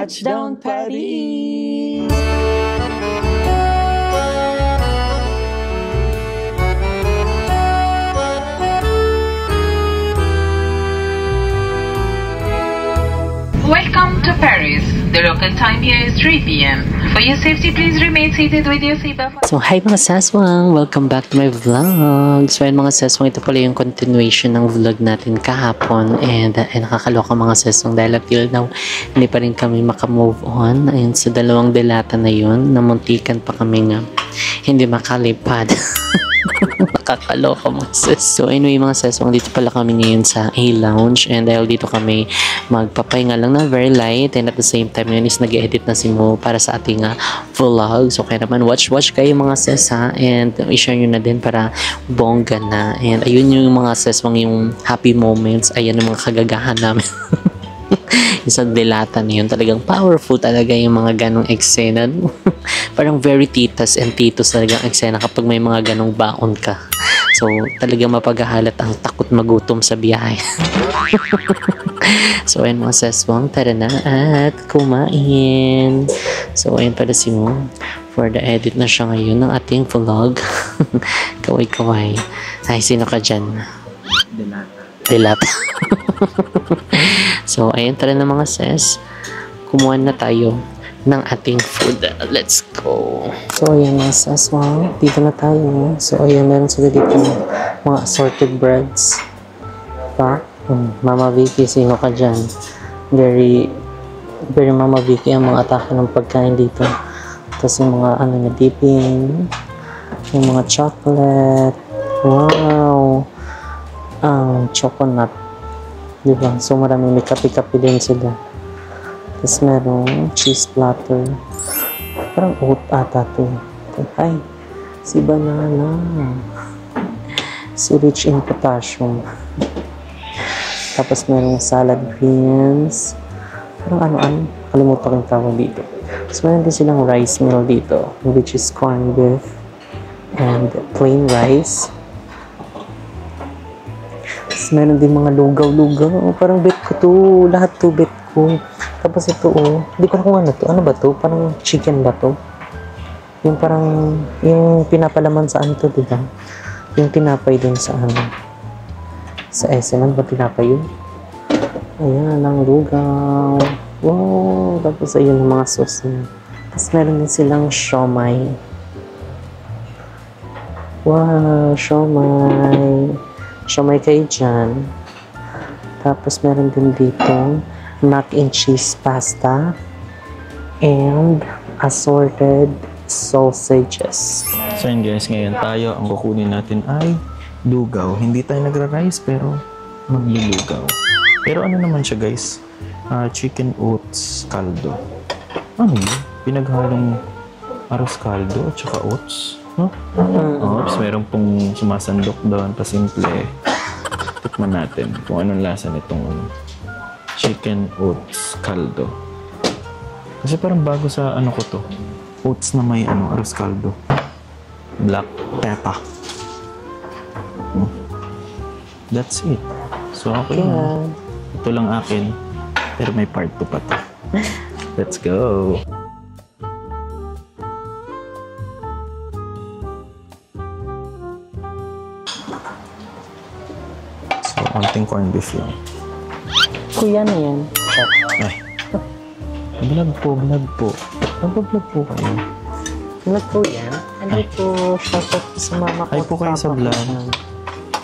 Touchdown Paris! Welcome to Paris. The local time here is 3 p.m. For your safety, please remain seated with your seatbelt. So, hi mga saswang! Welcome back to my vlog. So, ayun mga saswang, ito pala yung continuation ng vlog natin kahapon. And nakakaloka mga saswang dahil until now, hindi pa rin kami makamove on. Ayun, sa dalawang delata na yun, namuntikan pa kami nga hindi makalipad. Nakakaloka mga sis. So anyway mga saswang, dito pala kami ngayon sa A-Lounge and dahil dito kami magpapahinga lang na very light and at the same time yun is nag-edit na si Mo para sa ating vlog. So kaya naman watch kayo mga sis ha, and i-share nyo na din para bongga na. And ayun yung mga saswang, yung happy moments, ayan yung mga kagagahan namin. Isang delata na yun, talagang powerful talaga yung mga ganong eksena. Parang very titas and titos talagang eksena kapag may mga ganong baon ka. So talagang mapaghahalat ang takot magutom sa biyahe. So ayun mga saswang, tara na at kumain. So ayun pala si Mo, for the edit na siya ngayon ng ating vlog. Kaway. Ay, sino ka dyan? Delata. So ayun, tara na mga ses, kumuha na tayo ng ating food. Let's go. So ayan mga ses, wow, dito na tayo. So ayan, meron sila dito mga assorted breads pa. Mama Vicky, sino ka dyan? Very Mama Vicky ang mga atake ng pagkain dito. Tapos yung mga ano na dipping, yung mga chocolate, wow, chocolate, diba? So maraming may kape-kape din sila. Tapos merong cheese platter, parang oat ata to. Ay, si banana, si rich in potassium. Tapos merong salad greens, parang ano, kalimutan ko yung tawag dito. So meron din silang rice meal dito, which is corned beef and plain rice. Tapos meron din mga lugaw. Parang bet ko to. Lahat to bet ko. Tapos ito hindi ko na kung ano to. Ano ba to? Parang chicken ba to? Yung parang, yung pinapalaman sa ano to, diba? Yung tinapay din sa ano. Sa SM. Ano ba tinapay yun? Ayan, ang lugaw. Wow! Tapos ayun ang mga sauce niya. Tapos meron din silang siomai. Wow! Siomai kayo dyan. Tapos meron din dito mac and cheese pasta and assorted sausages. So yun guys, ngayon tayo, ang kukunin natin ay lugaw. Hindi tayo nagra-rice pero maglulugaw. Pero ano naman siya guys? Chicken oats caldo. Ano yun? Pinaghalong arroz caldo at saka oats. No? Oops, meron pong sumasandok doon, pasimple. Tikman natin kung anong lasa nitong chicken oats caldo. Kasi parang bago sa ano ko to. Oats na may arroz caldo. Black pepper. That's it. So okay na. Ito lang akin. Pero may part 2 pa to. Let's go! Konting corned beef lang. Kuya na yan. Ay. Vlog po. Nag-vlog po kayo. Vlog po yan? Ano po? Shoutout po sa mama ko. Ay po kayo sa vlog.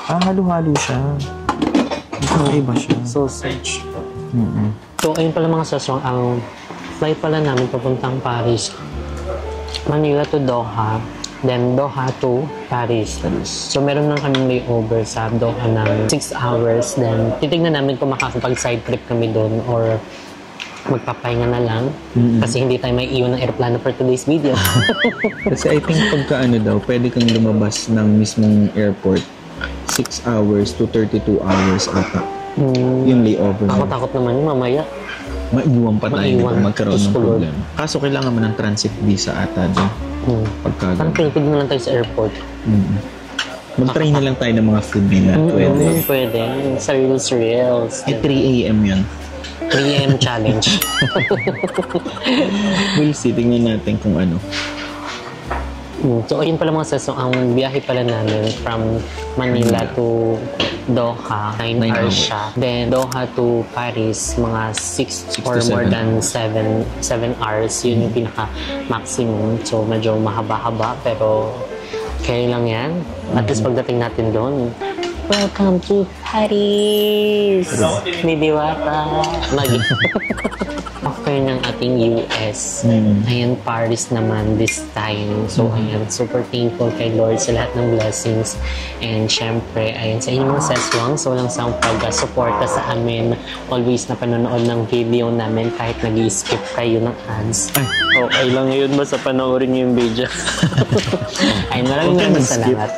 Halo-halo siya. Iba siya. Sausage. So, ayun pala mga saswang, ang flight pala namin papuntang Paris. Manila to Doha. Then Doha to Paris. So meron lang kaming layover sa Doha ng 6 hours. Then titignan namin kung makakapag-side trip kami doon or magpapahinga na lang. Kasi hindi tayo may iwan ng aeroplano for today's video. Kasi I think pagka daw, pwede kang lumabas ng mismong airport 6 hours to 32 hours ata. Yung layover mo. Takot naman yun mamaya. Maiwan pa tayo kung magkaroon ng problem. Kaso kailangan mo ng transit visa ata doon. Parang pinipid na lang tayo sa airport. Mag-try na lang tayo ng mga food nila. Pwede. Pwede. Sa reels. At 3 AM yun. 3 AM challenge. We'll see. Tingnan natin kung ano. So, ayun pala mga sis. So, ang biyahe pala namin from Manila to Doha, 9 hours siya. Then, Doha to Paris, mga 6 or more than 7 hours. Yun yung pinaka-maximum. So, medyo mahaba-haba, pero kaya lang yan. At least pagdating natin doon, welcome to Paris! Ni Diwata! After ng ating US, ayan, Paris naman this time. So, ayan, super thankful kay Lord sa lahat ng blessings. And syempre, ayan, sa inyong mga seswang, so lang sa pag-suporta sa amin, always na panonood ng video namin kahit nag-skip kayo ng ads. Okay lang ngayon, basta panoorin niyo yung video. Ayun, maraming salamat.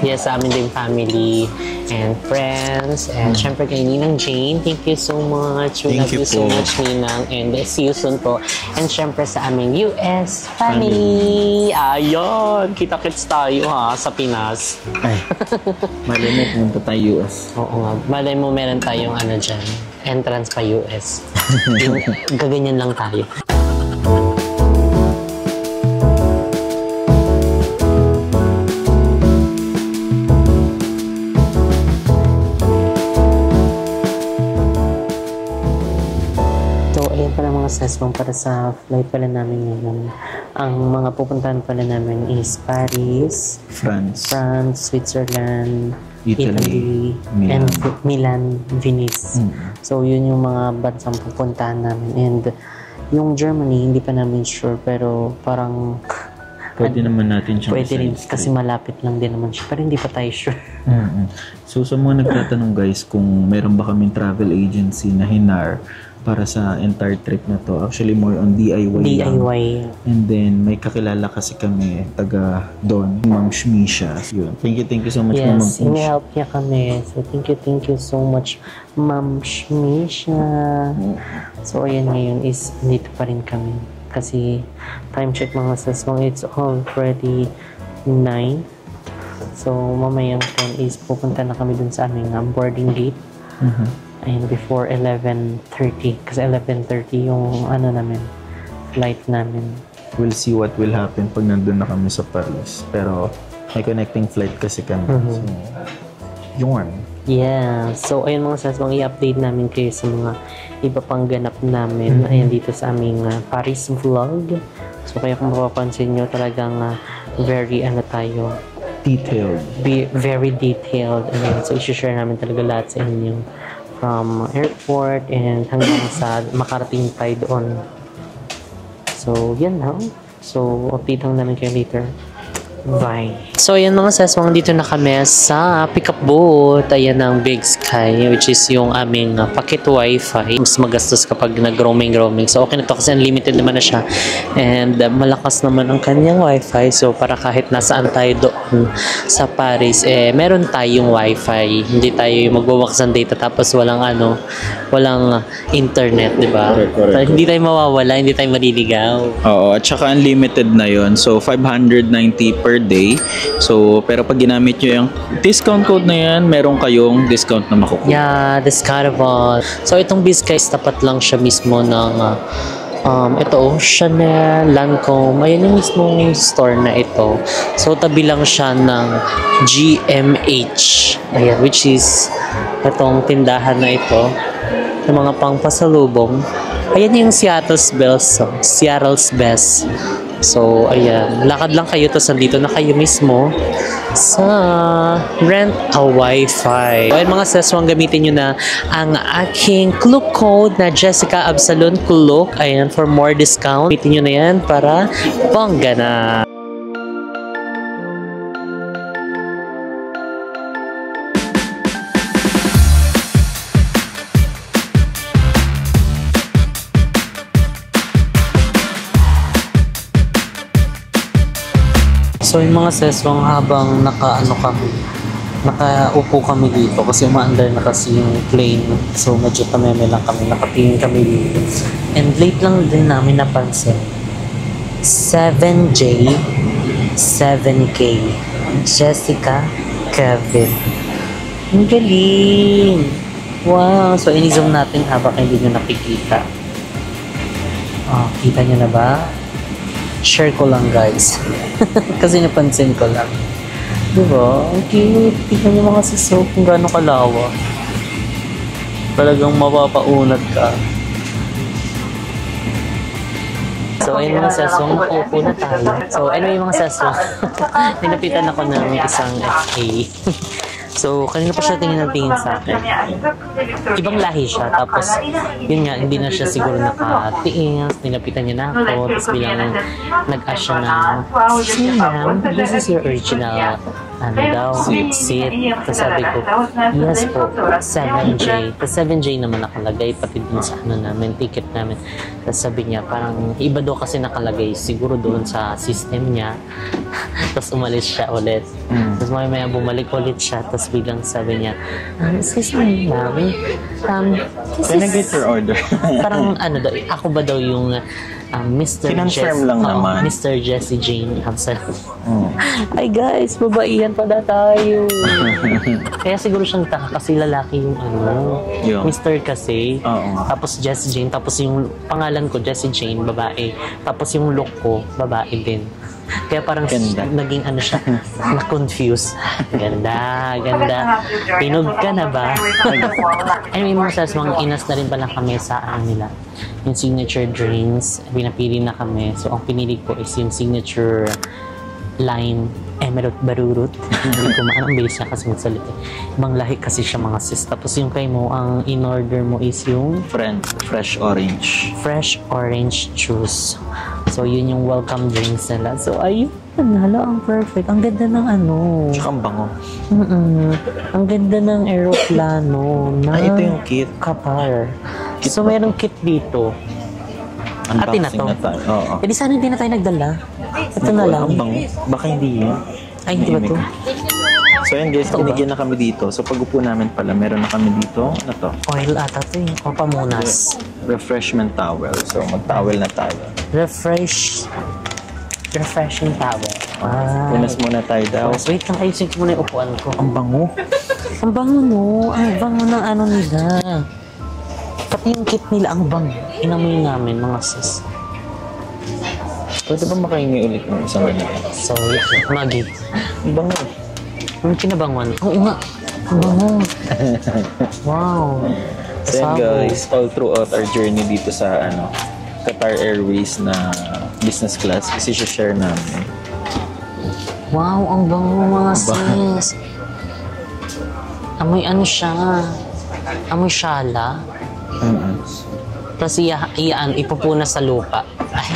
Yes, sa amin din family and friends. And syempre kay Ninang Jane, thank you so much. We love you so much, Ninang. And see you soon po. And syempre sa aming US family. Ayun, kita-kits tayo ha, sa Pinas. Ay, malay mo pumunta tayo US. Oo nga, malay mo meron tayong ano dyan, entrance pa US. Gaganyan lang tayo. Sesbong para sa flight pala namin ngayon. Ang mga pupuntahan pala namin is Paris, France, Switzerland, Italy, and Milan, Venice. So, yun yung mga bansang pupuntahan namin. And yung Germany, hindi pa namin sure, pero parang pwede naman natin siyang pwede rin, kasi malapit lang din naman siya, pero hindi pa tayo sure. So, sa mga nagtatanong guys, kung meron ba kaming travel agency na hinar para sa entire trip na to, actually more on DIY lang. And then may kakilala kasi kami taga doon, Ma'am Shmisha. Yun. Thank you so much, Ma'am Shmisha. Yes, in-help niya kami. So thank you so much, Ma'am Shmisha. So ayan, ngayon is dito pa rin kami. Kasi time check mga saswang, it's already 9. So mamayang 10 is pupunta na kami dun sa aming boarding gate. Ayun, before 11:30. Kasi 11:30 yung ano namin, flight namin. We'll see what will happen pag nandun na kami sa Paris. Pero may connecting flight kasi kami. So, yun. Yeah. So, ayun mga saswang, i-update namin kayo sa mga iba pang ganap namin. Ayan, dito sa aming Paris vlog. So, kaya kung mapapansin nyo, talagang very, tayo, detailed. Very detailed. Ayan, so, isi-share namin talaga lahat sa inyo. From airport and hanggang sa makarating tayo doon. So, yan lang. So, update lang namin kayo later. Bye. So, ayan mga seswang, dito na kami sa pick-up boat. Ayan ang Big Sky, which is yung aming packet wifi. Mas magastos kapag nag-roaming. So, okay na to kasi unlimited naman na siya. And malakas naman ang kanyang wifi. So, para kahit nasaan tayo doon sa Paris, meron tayong wifi. Hindi tayo magbawakas ng data tapos walang internet, di ba? Correct. Hindi tayo mawawala, hindi tayo maliligaw. Oo, at saka unlimited na yon. So, 590 per day. So, pero pag ginamit nyo yung discount code na yan, meron kayong discount na makukuha. Yeah, discountable. So, itong Bizkays, tapat lang siya mismo ng Chanel, Lancome. Ayan yung mismong store na ito. So, tabi lang siya ng GMH. Ayan, which is itong tindahan na ito. Yung mga pangpasalubong. Ayan yung Seattle's Best. So, ayan. Lakad lang kayo, tapos nandito na kayo mismo sa Rent a Wi-Fi. Ayan mga seswang, gamitin nyo na ang aking Klook code na Jessica Absalon Klook. Ayan, for more discount. Gamitin nyo na yan para bongga na. So yung mga seswang, habang nakaupo kami dito kasi umaandar na kasi yung plane. So medyo kameme lang kami, nakatingin kami dito. And late lang din namin napansin. 7J, 7K. Jessica, Kevin. Ang galing! Wow! So, in-zoom natin habang hindi nyo nakikita. Oh, kita nyo na ba? Share ko lang, guys. Kasi napansin ko lang. Diba? Ang cute. Tignan nyo mga siso kung gaano kalawa. Talagang mapapaunat ka. So, ayun mga sesong, nakaupo na tayo. So, anyway mga sesong, nilapitan ako ng isang FA. So, kanina pa siya tingin ng tingin sa akin. Ibang lahi siya. Tapos, yun nga, hindi na siya siguro nakatiis. Nilapitan niya na ako. Tapos bilang nag-ask siya na, "Excuse me ma'am, this is your original ano daw, seat." Tapos sabi ko, "Yes po, 7J." Tapos 7J naman nakalagay, pati dun sa ano namin, ticket namin. Tapos sabi niya, parang iba daw kasi nakalagay, siguro doon sa system niya. Tapos umalis siya ulit. Tapos maya bumalik ulit siya. Tapos biglang sabi niya, "Excuse me, ma'am, Can I get your order?" parang ano daw, ako ba daw yung Mr. Kinonfirm lang naman. Mr. Jessie Jane Hamsel. Hi guys, babaihan pala tayo. Kaya siguro siyang taka kasi lalaki yung ano. Yung Mr. kasi. Oo. Tapos Jessie Jane. Tapos yung pangalan ko, Jessie Jane, babae. Tapos yung look ko, babae din. Kaya parang Ganda. naging ano siya, na-confuse. Ganda, ganda. Pinog ka na ba? Anyway, mga sas, mga inas na rin pala kami sa ano nila. Yung signature drinks, pinapili na kami. So, ang pinili ko is yung signature lime emerald barurut. Hindi ko maano ang bilis niya kasi magsalita. Ibang lahi kasi siya mga sis. Tapos yung kay mo, ang in-order mo is yung fresh orange. fresh orange juice. So, yun yung welcome drinks nila. So, ayun. Hala, ang perfect. Ang ganda ng ano. Tsaka ang bango. Ang ganda ng aeroplano. Ito yung kit. Kapar. So, mayroong kit dito. Atin na to. tayo. Oo. Eh, di sana hindi na tayo nagdala. Ito na lang. Ang bango. Baka hindi yun. Ay, hindi ba to? So yun guys, binigyan na kami dito. So pag upo namin pala, meron na kami dito. Ano to? Oil ata to eh. O pamunas. Refreshment towel. So mag-towel na tayo. Refreshing towel. Punas muna tayo daw. Wait lang, ayusin ko muna yung upuan ko. Ang bango. Ang bango no. Ang bango ng ano nila. Pati yung kit nila, ang bango. Inamoy namin, mga sis. Pwede ba makahingi ulit ng isang ganito? So, Maggie. Ang bango. Ang kinabangon. Oo nga. Ang bango. Wow. So yun guys, all throughout our journey dito sa Qatar Airways na business class, kasi share namin. Wow, ang bango mga sis. Amoy ano siya. Amoy syala. Tapos ipupuna sa lupa. Ay,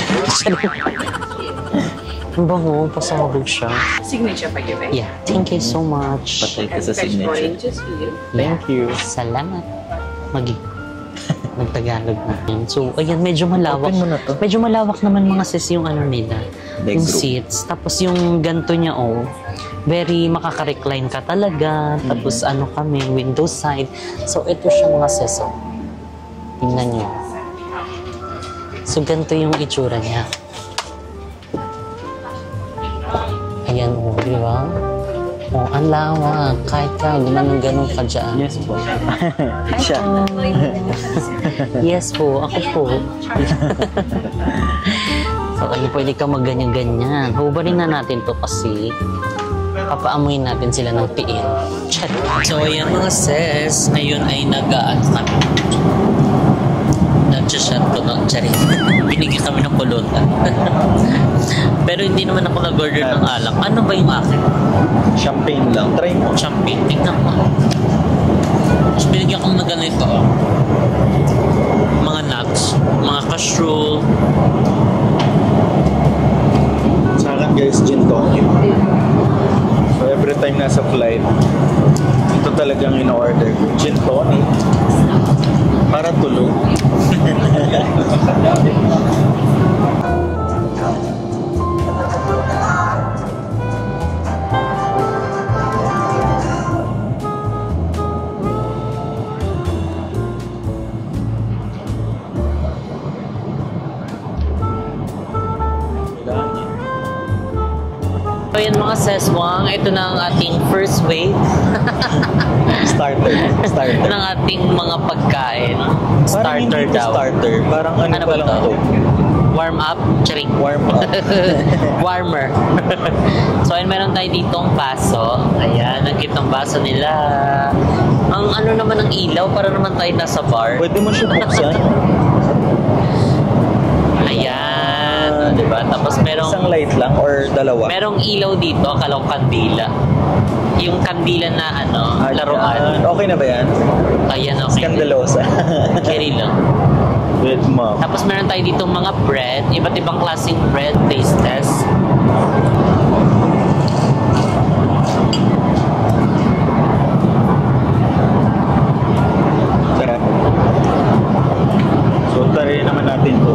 ang bango, pasabog siya. Signature for you, babe. Yeah, thank you so much. Patay ka sa signature. Oranges for you. Thank you. Salamat. Nagtagalog na. So, ayan, medyo malawak. Open mo na to. Medyo malawak naman mga sis yung ano nila. Leg Yung group. seats. Tapos yung ganto niya, very makaka-recline ka talaga. Tapos ano kami, window side. So, ito siya mga sis. Tingnan niyo. So, ganito yung itsura niya. Ayan, di ba? Ang lawak. Kahit ka, gumanong-ganon ka dyan. Yes po. Siya. Yes po, ako po. So, pwede ka magganyan-ganyan. Hubarin na natin to kasi papaamuin natin sila ng piin. Chat. So, ayan mga sis, ngayon ay nag-shot ko ng charin. Binigyan kami ng pulutan. Pero hindi naman ako nag-order ng alak. Ano ba yung akin? Champagne lang. Try mo. Champagne. Tignan mo. Tapos binigyan ko ng ganito. Mga nuts. Mga cashew. Sa akin guys, gin tonic. So every time nasa flight, ito talagang in-order ko. Gin tonic. Para tulog. So yan mga seswang, ito na ang ating first wave Starter. ng ating mga pagkain. Parang Starter hindi daw. starter. Parang ano Ano pa ba lang to? to? Warm up? Charing. Warm up. Warmer. So ayun, meron tayo ditong baso. Ayan, ang cute ng baso nila. Ang ano naman ng ilaw, para naman tayo nasa bar. Pwede mo siya buksan. Ayan, di ba? Tapos Isang light lang or dalawa? merong ilaw dito, akala ko kandila. Yung kandila na ano, laruan. Okay na ba yan? Ayan, okay. Scandalosa. Carry lang. With mom. Tapos meron tayo dito mga bread, iba't ibang klaseng bread, taste test. Sarap. So, try naman natin to.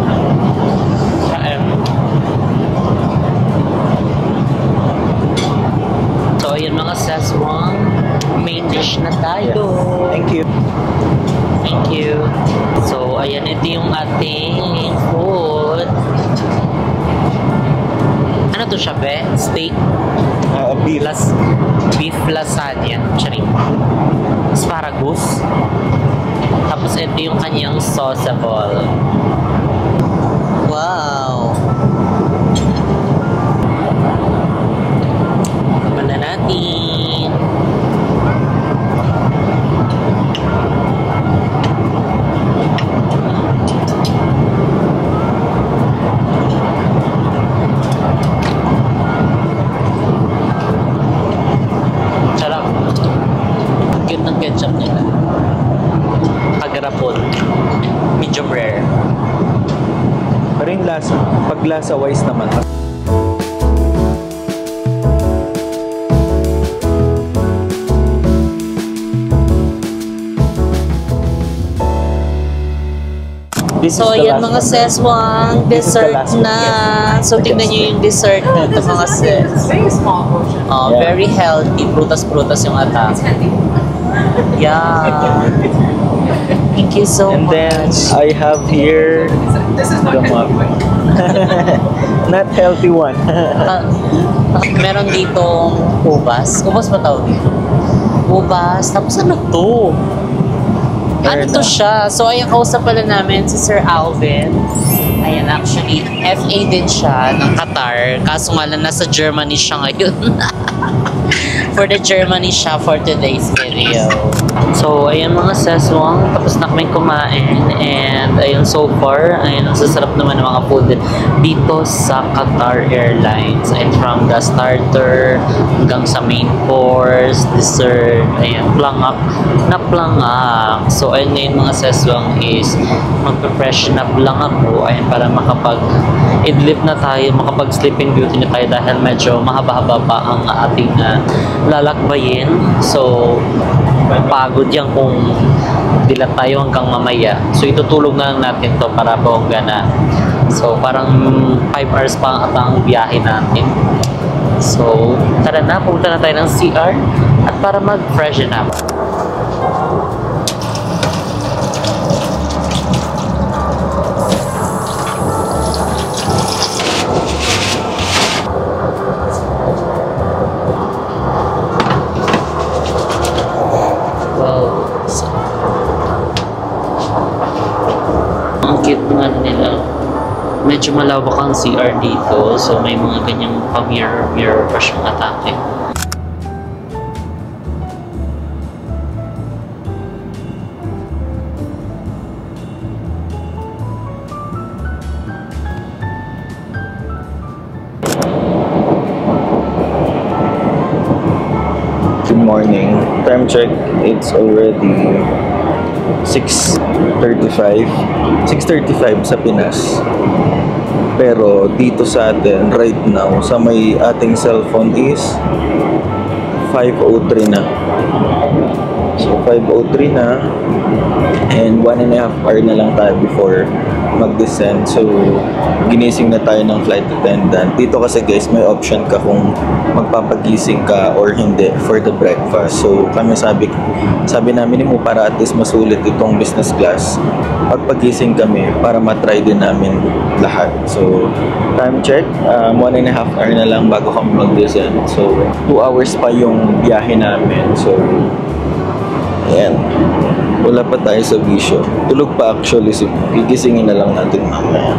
So, ayan mga seswang, main dish na tayo. Thank you. Thank you. So, ayan, ito yung ating food. Ano to siya, be? Steak? Beef. Beef lasagna. Charing. Asparagus. Tapos ito yung kanyang sauceable. Wow! Kapan na natin. Sarap. Cute ng ketchup nila. Pagarapon. Medium rare. Pero yung lasa, pag lasa wise naman. So, ayan mga seswang, dessert na. So, tignan nyo yung dessert nito mga ses. Very small portion. Very healthy. Prutas-prutas yung attack. Yeah. Thank you so And much. then, I have here This is not the mug. Not healthy one. Meron ditong ubas. Ubas ba tawag dito? Ubas. Tapos ano to? Ano to siya? So, ayan, kausap pala namin si Sir Alvin. Ayan, actually, FA din siya ng Qatar. Kaso nga lang, nasa Germany siya ngayon. For the Germany siya for today's video. So, ayan mga seswang, tapos na kami kumain. And, ayun, so far, ayun, ang sasarap naman ng mga food dito sa Qatar Airlines. And from the starter hanggang sa main course, dessert, ayun, plangak na plangak. So, ayun na yun mga seswang is magpe-freshen up lang ako. Ayun, para makapag-idlip na tayo, makapag-sleeping beauty na tayo dahil medyo mahaba-haba pa ang ating lalakbayin. So, pagod yan kung dilat tayo hanggang mamaya. So, itutulog na lang natin to para bongga na. So, parang 5 hours pa ang biyahe natin. So, tara na, pumunta na tayo ng CR at para mag-freshen up. Cute ng ano nila. Medyo malawak ang CR dito. So, may mga ganyang pa-mirror pa siyang atake. Good morning. Time check, it's already 6:35 sa Pinas. Pero dito sa atin right now sa may ating cellphone is 5:03 na. So 5:03 na. And 1.5 hour na lang tayo before mag-descend. So, ginising na tayo ng flight attendant. Dito kasi guys, may option ka kung magpapagising ka or hindi for the breakfast. So, kami sabi namin mo para at least masulit itong business class. Pagpagising kami para matry din namin lahat. So, time check, 1.5 hour na lang bago kami mag-descend. So, 2 hours pa yung biyahe namin. So, ayan. Wala pa tayo sa bisyo. Tulog pa actually. Gigisingin na lang natin mamaya.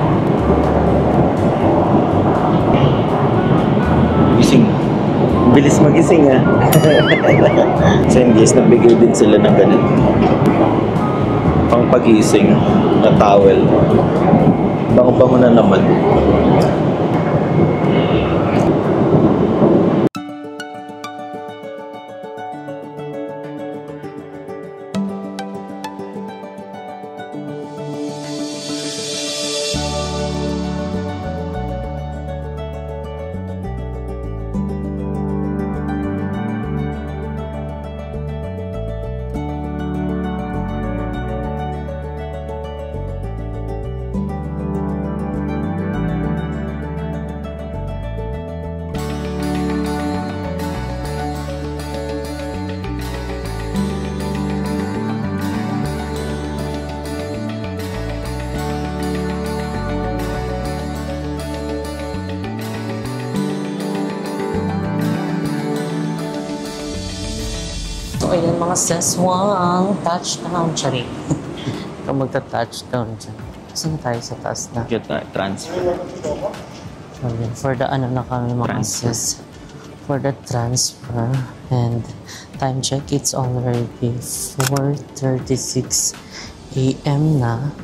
Gising. Bilis magising ah. So yun guys, nabigay din sila ng ganito. Pang pagising na towel. Bango-bango na naman. So, ayan mga seswang, touchdown, Chari. Ikaw magta-touchdown dyan. Saan tayo sa taas na? Get that transfer. So, ayan, for the ano na kami mga sis. For the transfer. And time check, it's already 4:36 AM na.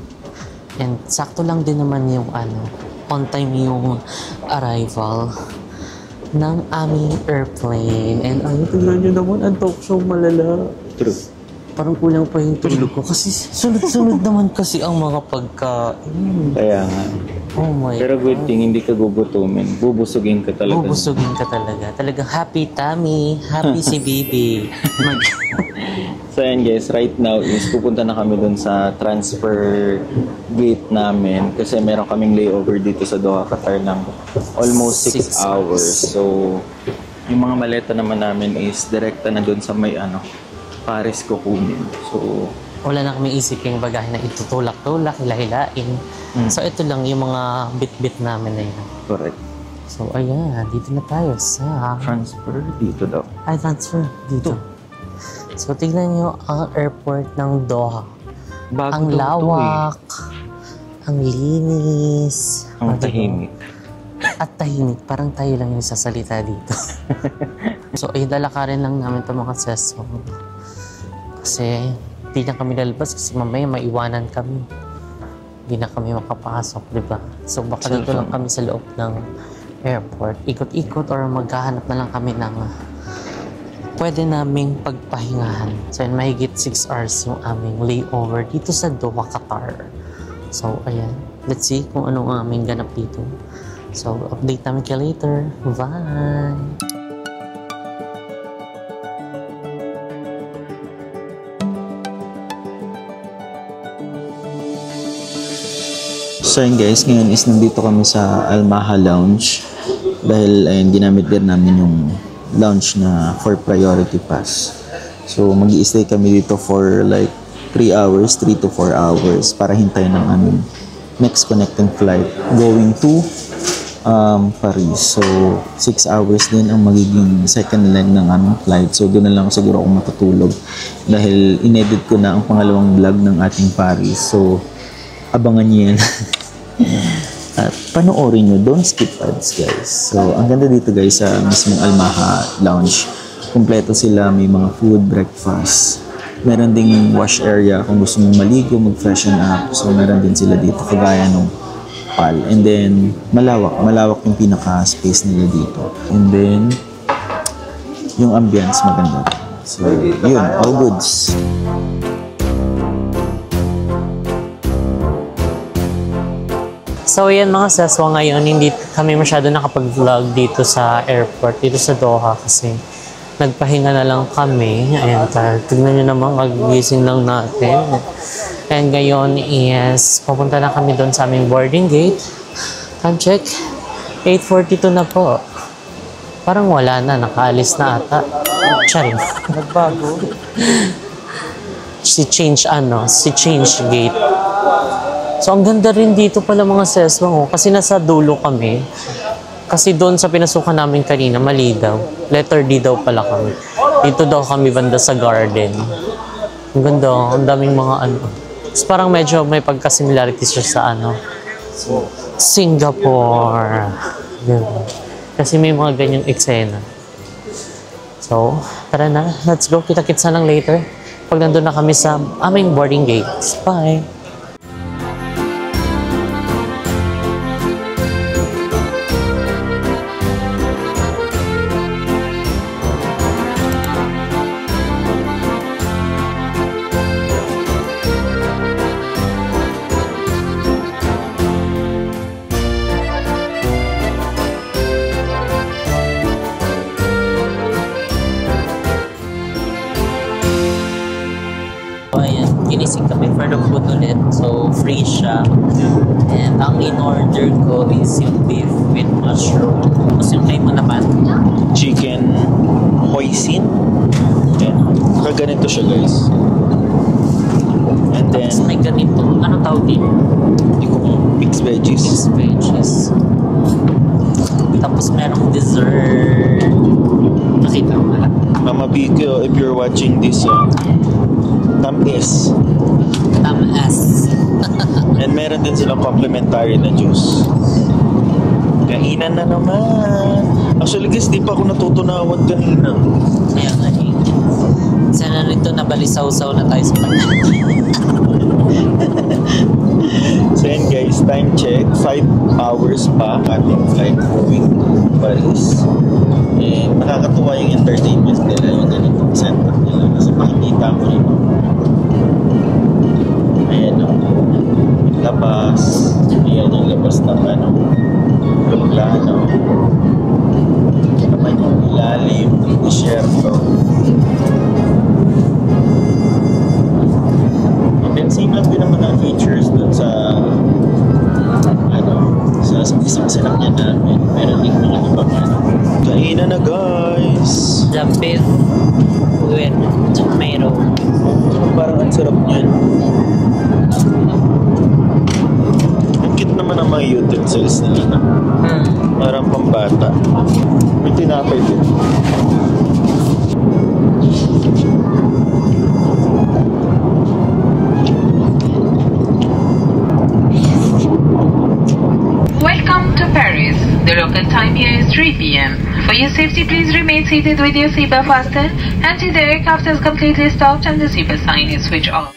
And sakto lang din naman yung ano, on time yung arrival ng aming airplane. And ayun, tignan nyo naman, ang talk show malala. True. Parang kulang pa yung tulog ko. Kasi sunod-sunod naman kasi ang mga pagkain. Kaya nga. Oh my Pero good God. thing, hindi ka gugutumin. Bubusugin ka talaga. Bubusugin ka talaga. Talagang happy tummy. Happy si baby. So yan guys, right now is pupunta na kami dun sa transfer gate namin kasi meron kaming layover dito sa Doha, Qatar ng almost 6 hours. So yung mga maleta naman namin is direkta na dun sa may Paris kukunin. So Wala na kami isiping bagahe na itutulak-tulak, hila-hilain. So ito lang yung mga bit-bit namin na yun. correct. So ayan, dito na tayo sa... Transfer dito daw. Ay, transfer dito. So tignan nyo ang airport ng Doha. Bago Ang daw lawak, ang linis, Ang tahimik. at tahimik. Parang tayo lang yung sasalita dito. So, ay dalakarin lang namin ito mga seso. Kasi, hindi na kami lalabas kasi mamaya maiwanan kami. Hindi na kami makapasok, di ba? So, baka dito lang kami sa loob ng airport. Ikot-ikot or maghahanap na lang kami ng pwede naming pagpahingahan. So, yun, mahigit 6 hours yung aming layover dito sa Doha, Qatar. So, ayan. Let's see kung ano ang aming ganap dito. So, update namin kayo later. Bye! So yun guys, ngayon is nandito kami sa Al-Maha Lounge dahil ayun, ginamit din namin yung lounge na for priority pass. So mag-i-stay kami dito for like 3 hours, 3 to 4 hours para hintayin ng aming next connecting flight going to Paris. So 6 hours din ang magiging second leg ng aming flight. So doon na lang siguro ako matutulog dahil inedit ko na ang pangalawang vlog ng ating Paris. So abangan niyo yan. At panoorin nyo, don't skip ads guys. So ang ganda dito guys sa mismong Al-Maha Lounge. Kompleto sila, may mga food, breakfast. Meron ding wash area kung gusto mong maligo, mag-freshen up. So meron din sila dito kagaya nung PAL. And then malawak yung pinaka-space nila dito. And then yung ambience maganda. So yun, all goods. So yan mga seswa, ngayon hindi kami masyado nakapag-vlog dito sa airport, dito sa Doha kasi nagpahinga na lang kami. Ayan, tignan nyo naman, kagigising lang natin. And ngayon is, pupunta na kami doon sa aming boarding gate. Time check, 8:42 na po. Parang wala na, nakaalis na ata. Charing. Nagbago. Si change gate. So, ang ganda rin dito pala mga seswang, kasi nasa dulo kami. Kasi doon sa pinasukan namin kanina, mali daw. Letter D daw pala kami. Dito daw kami banda sa garden. Ang ganda, ang daming mga It's parang medyo may pagka-similarity siya sa Singapore. Kasi may mga ganyang eksena. So, tara na. Let's go. Kita-kits na lang later. Pag nandun na kami sa aming boarding gates. Bye! Ginising kami for the food ulit. So, free siya. And ang in-order ko is yung beef with mushroom. Tapos yung kayo mo naman? Chicken hoisin. Yan. Ganito siya, guys. And then, tapos may ganito. Ano tawag din? Hindi ko mixed veggies. Mixed veggies. Tapos merong dessert. Nakita mo na. Mama Biko, if you're watching this, tamis. Tamas. And meron din silang complimentary na juice. Kainan na naman. Actually guys, di pa ako natutunawan kanina. Kaya nga sana nito nabalisaw-saw na tayo sa pagkain. So yan guys, time check. 5 hours pa ating flight moving to Paris. And nakakatuwa yung entertainment nila, yung ganitong setup nila. Kasi makikita mo rin. Ayan o. Labas. Ayan yung labas ng aeroplano. Naman yung ilalim ng disyerto. And then same lang din naman ang features dun sa sa isang sinakyan namin. Meron din mga ibang kainan na guys. The beef with tomato. Parang ang sarap niyan. Ang cute naman ang mga utensils nila. Parang pambata. May tinapay din. Welcome to Paris. The local time here is 3 p.m. For your safety, please remain seated with your seatbelt fastened until the aircraft has completely stopped and the seatbelt sign is switched off.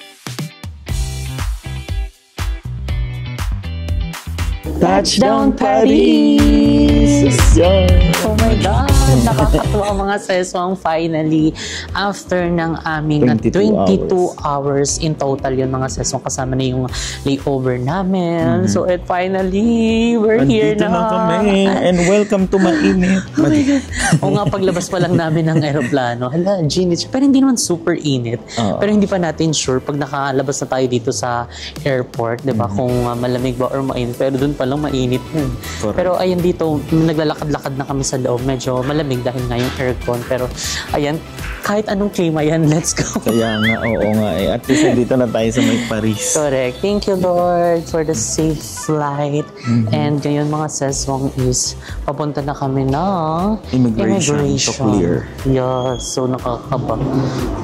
Touchdown Paris! Yan. Oh my God! Nakakatuwa mga seswang finally after ng aming 22 hours in total yun mga seswang kasama na yung layover namin. So and finally, we're here na. Kami. And welcome to mainit. Oh my God. O nga, paglabas pa lang namin ng aeroplano, hala, ginit siya. Pero hindi naman super init. Pero hindi pa natin sure pag nakalabas na tayo dito sa airport, di ba? Kung malamig ba or mainit. Pero dun pa lang mainit yun. Pero ayun dito, naglalakad-lakad na kami sa loob. Medyo malamig dahil nga yung aircon. Pero ayan, kahit anong klima yan, let's go. Kaya nga, oo nga eh. At least dito na tayo sa may Paris. Correct. Thank you, Lord, for the safe flight. And ngayon mga seswang is, papunta na kami ng Immigration to clear. Yes, so nakakaba.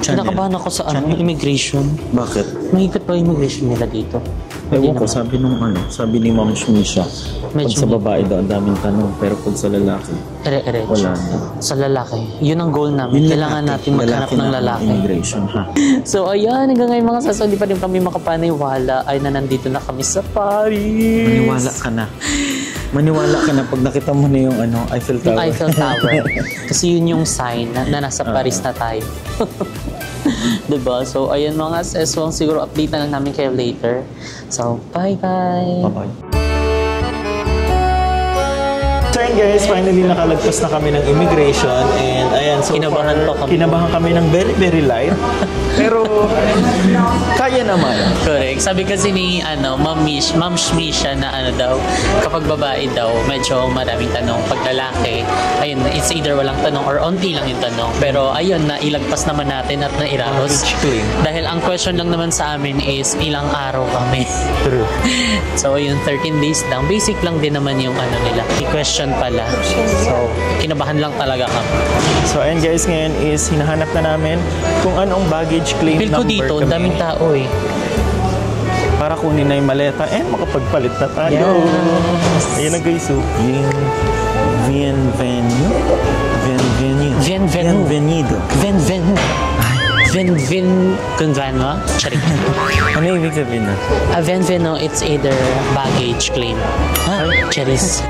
Kinakabahan ako sa immigration. Bakit? Mahigpit pa immigration nila dito. Ewan ko, sabi ni Ma'am Shmisha, pag sa babae daw, ang daming tanong, pero pag sa lalaki, wala na. Sa lalaki, yun ang goal namin. Kailangan natin maghanap ng lalaki. Immigration, ha? So, ayan, hanggang ngayon mga sasali pa rin kami makapaniwala ay na nandito na kami sa Paris. Maniwala ka na. Maniwala ka na pag nakita mo na yung Eiffel Tower. Eiffel Tower. Kasi yun yung sign na nasa Paris na tayo. Diba? So, ayan mga seswang, siguro update na lang namin kayo later. So, bye-bye! Bye-bye! So ayun guys, finally nakalagpas na kami ng immigration and ayan, so Kinabahan pa kami. Kinabahan kami ng very very light. Pero kaya naman. Correct. Sabi kasi ni Ma'am Shmisha na daw, kapag babae daw, medyo maraming tanong. Pag lalaki, ayun, it's either walang tanong or onti lang yung tanong. Pero ayun, na ilagpas naman natin at nairaos. Clean. Dahil ang question lang naman sa amin is ilang araw kami. True. So yung 13 days lang, basic lang din naman yung nila. I-question pala. So kinabahan lang talaga kami. So ayun guys, ngayon is hinahanap na namin kung anong baggage claim Feel ko number dito, kami. daming tao eh. Para kunin na yung maleta and makapagpalit na tayo. Yes. Ayun na guys, so bienvenido. Conveno? Charik. Ano yung ibig sabihin na? Bienveno, it's either baggage claim. Cheris.